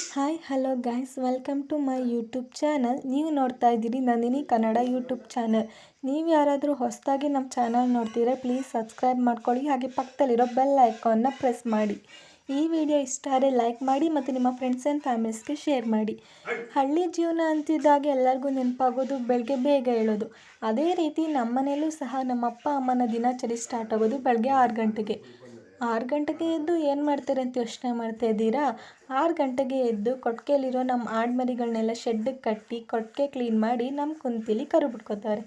Hi hello guys, welcome to my YouTube channel. ನೀವು ನೋಡ್ತಾ ಇದ್ದೀರಿ ನಂದಿನಿ ಕನ್ನಡ ಯೂಟ್ಯೂಬ್ ಚಾನಲ್. ನೀವು ಯಾರಾದರೂ ಹೊಸದಾಗಿ ನಮ್ಮ ಚಾನಲ್ ನೋಡ್ತಿದ್ರೆ ಪ್ಲೀಸ್ ಸಬ್ಸ್ಕ್ರೈಬ್ ಮಾಡ್ಕೊಳ್ಳಿ, ಹಾಗೆ ಪಕ್ಕದಲ್ಲಿರೋ ಬೆಲ್ ಐಕಾನ್ನ ಪ್ರೆಸ್ ಮಾಡಿ. ಈ ವಿಡಿಯೋ ಇಷ್ಟ ಆದರೆ ಲೈಕ್ ಮಾಡಿ ಮತ್ತು ನಿಮ್ಮ ಫ್ರೆಂಡ್ಸ್ ಆ್ಯಂಡ್ ಫ್ಯಾಮಿಲೀಸ್ಗೆ ಶೇರ್ ಮಾಡಿ. ಹಳ್ಳಿ ಜೀವನ ಅಂತಿದ್ದಾಗ ಎಲ್ಲರಿಗೂ ನೆನಪಾಗೋದು ಬೆಳಗ್ಗೆ ಬೇಗ ಹೇಳೋದು. ಅದೇ ರೀತಿ ನಮ್ಮನೇಲೂ ಸಹ ನಮ್ಮ ಅಪ್ಪ ಅಮ್ಮನ ದಿನಚರಿ ಸ್ಟಾರ್ಟ್ ಆಗೋದು ಬೆಳಗ್ಗೆ 6 ಗಂಟೆಗೆ. 6 ಗಂಟೆಗೆ ಎದ್ದು ಏನು ಮಾಡ್ತಾರೆ ಅಂತ ಯೋಚನೆ ಮಾಡ್ತಾ ಇದ್ದೀರಾ? 6 ಗಂಟೆಗೆ ಎದ್ದು ಕೊಟ್ಟಿಗೆಲಿರೋ ನಮ್ಮ ಆಡ್ಮರಿಗಳನ್ನೆಲ್ಲ ಶೆಡ್ಡಿಗೆ ಕಟ್ಟಿ ಕೊಟ್ಟಿಗೆ ಕ್ಲೀನ್ ಮಾಡಿ ನಮ್ಮ ಕುಂತಿಲಿ ಕರು ಬಿಟ್ಕೋತಾರೆ.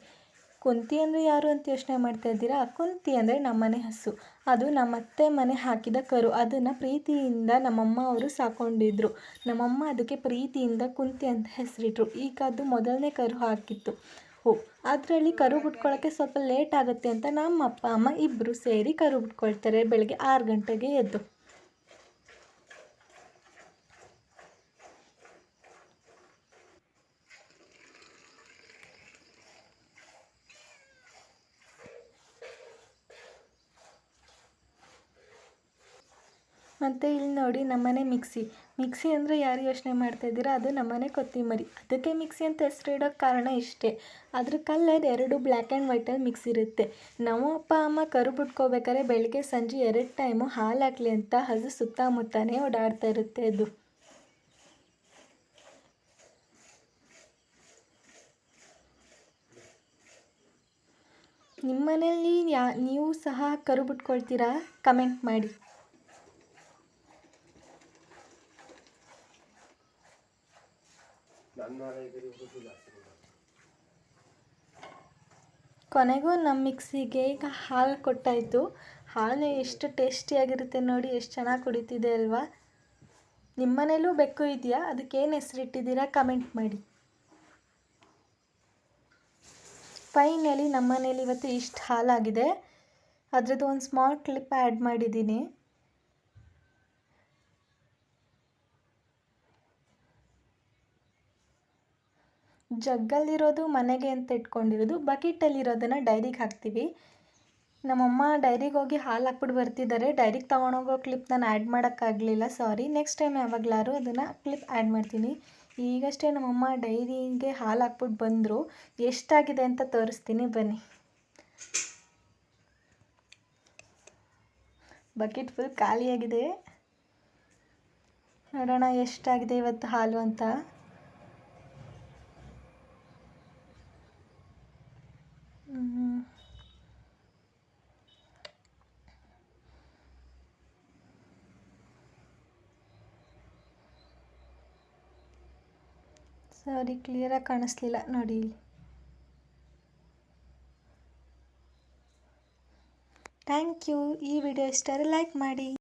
ಕುಂತಿ ಅಂದರೆ ಯಾರು ಅಂತ ಯೋಚನೆ ಮಾಡ್ತಾ ಇದ್ದೀರಾ? ಕುಂತಿ ಅಂದರೆ ನಮ್ಮನೆ ಹಸು. ಅದು ನಮ್ಮತ್ತೆ ಮನೆ ಹಾಕಿದ ಕರು. ಅದನ್ನು ಪ್ರೀತಿಯಿಂದ ನಮ್ಮಮ್ಮ ಅವರು ಸಾಕೊಂಡಿದ್ರು. ನಮ್ಮಮ್ಮ ಅದಕ್ಕೆ ಪ್ರೀತಿಯಿಂದ ಕುಂತಿ ಅಂತ ಹೆಸರಿಟ್ರು. ಈಗ ಅದು ಮೊದಲನೇ ಕರು ಹಾಕಿತ್ತು. ಅದರಲ್ಲಿ ಕರು ಬಿಟ್ಕೊಳ್ಳೋಕ್ಕೆ ಸ್ವಲ್ಪ ಲೇಟ್ ಆಗುತ್ತೆ ಅಂತ ನಮ್ಮ ಅಪ್ಪ ಅಮ್ಮ ಇಬ್ಬರು ಸೇರಿ ಕರು ಬಿಟ್ಕೊಳ್ತಾರೆ ಬೆಳಗ್ಗೆ 6 ಗಂಟೆಗೆ ಎದ್ದು. ಮತ್ತು ಇಲ್ಲಿ ನೋಡಿ ನಮ್ಮನೆ ಮಿಕ್ಸಿ ಅಂದರೆ ಯಾರು ಯೋಚನೆ ಮಾಡ್ತಾ ಇದ್ದೀರಾ? ಅದು ನಮ್ಮನೆ ಕೊತ್ತಿಮರಿ. ಅದಕ್ಕೆ ಮಿಕ್ಸಿ ಅಂತ ಹೆಸರು ಇಡೋಕ್ಕೆ ಕಾರಣ ಇಷ್ಟೇ. ಅದ್ರ ಕಲರ್ 2 ಬ್ಲ್ಯಾಕ್ ಆ್ಯಂಡ್ ವೈಟಲ್ಲಿ ಮಿಕ್ಸ್ ಇರುತ್ತೆ. ನಮ್ಮ ಅಪ್ಪ ಅಮ್ಮ ಕರು ಬಿಟ್ಕೋಬೇಕಾದ್ರೆ ಬೆಳಗ್ಗೆ ಸಂಜೆ 2 ಟೈಮು ಹಾಲು ಹಾಕಲಿ ಅಂತ ಹಸು ಸುತ್ತಮುತ್ತನೇ ಓಡಾಡ್ತಾ ಇರುತ್ತೆ ಅದು. ನಿಮ್ಮ ಮನೆಯಲ್ಲಿ ನೀವು ಸಹ ಕರು ಬಿಟ್ಕೊಳ್ತೀರಾ? ಕಮೆಂಟ್ ಮಾಡಿ. ಕೊನೆಗೂ ನಮ್ಮ ಮಿಕ್ಸಿಗೆ ಈಗ ಹಾಲು ಕೊಟ್ಟಾಯಿತು. ಹಾಲು ಎಷ್ಟು ಟೇಸ್ಟಿಯಾಗಿರುತ್ತೆ ನೋಡಿ, ಎಷ್ಟು ಚೆನ್ನಾಗಿ ಕುಡಿತಿದೆ ಅಲ್ವಾ? ನಿಮ್ಮ ಮನೇಲೂ ಬೆಕ್ಕು ಇದೆಯಾ? ಅದಕ್ಕೇನು ಹೆಸರಿಟ್ಟಿದ್ದೀರಾ? ಕಮೆಂಟ್ ಮಾಡಿ. ಫೈನಲಿ ನಮ್ಮ ಮನೇಲಿ ಇವತ್ತು ಇಷ್ಟು ಹಾಲಾಗಿದೆ. ಅದರದ್ದು ಒಂದು ಸ್ಮಾಲ್ ಕ್ಲಿಪ್ ಆ್ಯಡ್ ಮಾಡಿದ್ದೀನಿ. ಜಗ್ಗಲ್ಲಿರೋದು ಮನೆಗೆ ಅಂತ ಇಟ್ಕೊಂಡಿರೋದು, ಬಕೆಟಲ್ಲಿರೋದನ್ನು ಡೈರಿಗೆ ಹಾಕ್ತೀವಿ. ನಮ್ಮಮ್ಮ ಡೈರಿಗೆ ಹೋಗಿ ಹಾಲು ಹಾಕ್ಬಿಟ್ಟು ಬರ್ತಿದ್ದಾರೆ. ಡೈರಿಗೆ ತೊಗೊಂಡೋಗೋ ಕ್ಲಿಪ್ ನಾನು ಆ್ಯಡ್ ಮಾಡೋಕ್ಕಾಗಲಿಲ್ಲ, ಸಾರಿ. ನೆಕ್ಸ್ಟ್ ಟೈಮ್ ಯಾವಾಗಲಾದ್ರು ಅದನ್ನು ಕ್ಲಿಪ್ ಆ್ಯಡ್ ಮಾಡ್ತೀನಿ. ಈಗಷ್ಟೇ ನಮ್ಮಮ್ಮ ಡೈರಿಗೆ ಹಾಲು ಹಾಕ್ಬಿಟ್ಟು ಬಂದರು. ಎಷ್ಟಾಗಿದೆ ಅಂತ ತೋರಿಸ್ತೀನಿ ಬನ್ನಿ. ಬಕೆಟ್ ಫುಲ್ ಖಾಲಿಯಾಗಿದೆ. ನೋಡೋಣ ಎಷ್ಟಾಗಿದೆ ಇವತ್ತು ಹಾಲು ಅಂತ. ಸಾರಿ, ಕ್ಲಿಯರಾಗಿ ಕಾಣಿಸ್ಲಿಲ್ಲ ನೋಡಿ ಇಲ್ಲಿ. Thank you. ಈ ವಿಡಿಯೋ ಇಷ್ಟ ಆದರೆ ಲೈಕ್ ಮಾಡಿ.